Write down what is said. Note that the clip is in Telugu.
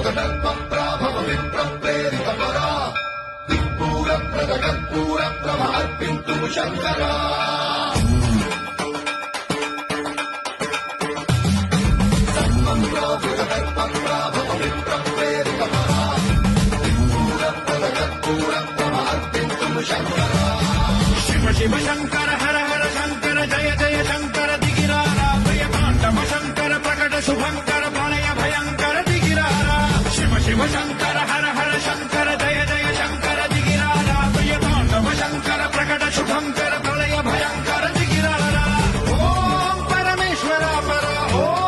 ప్రాభవ విప్రప్రేరిత పరా దిక్పూర ప్రద కర్పూర ప్రభ అర్పింతుము శంకరా ప్రాభవ విప్రప్రేరిత పరా దిక్పూర ప్రద కర్పూర ప్రభ అర్పింతుము శంకరా శివ శివ శంకర హర హర శంకర జయ జయ శంకర దిగిరారా భయతాండవ శంకర ప్రకట శుభంకర ప్రళయ భయంకర దిగిరారా శివ శివ శంకర హర హర శంకర జయ జయ శంకర దిగిరారా భయతాండవ శంకర ప్రకట శుభంకర ప్రళయ భయంకర దిగిరారా ఓం పరమేశ్వర పర ఓం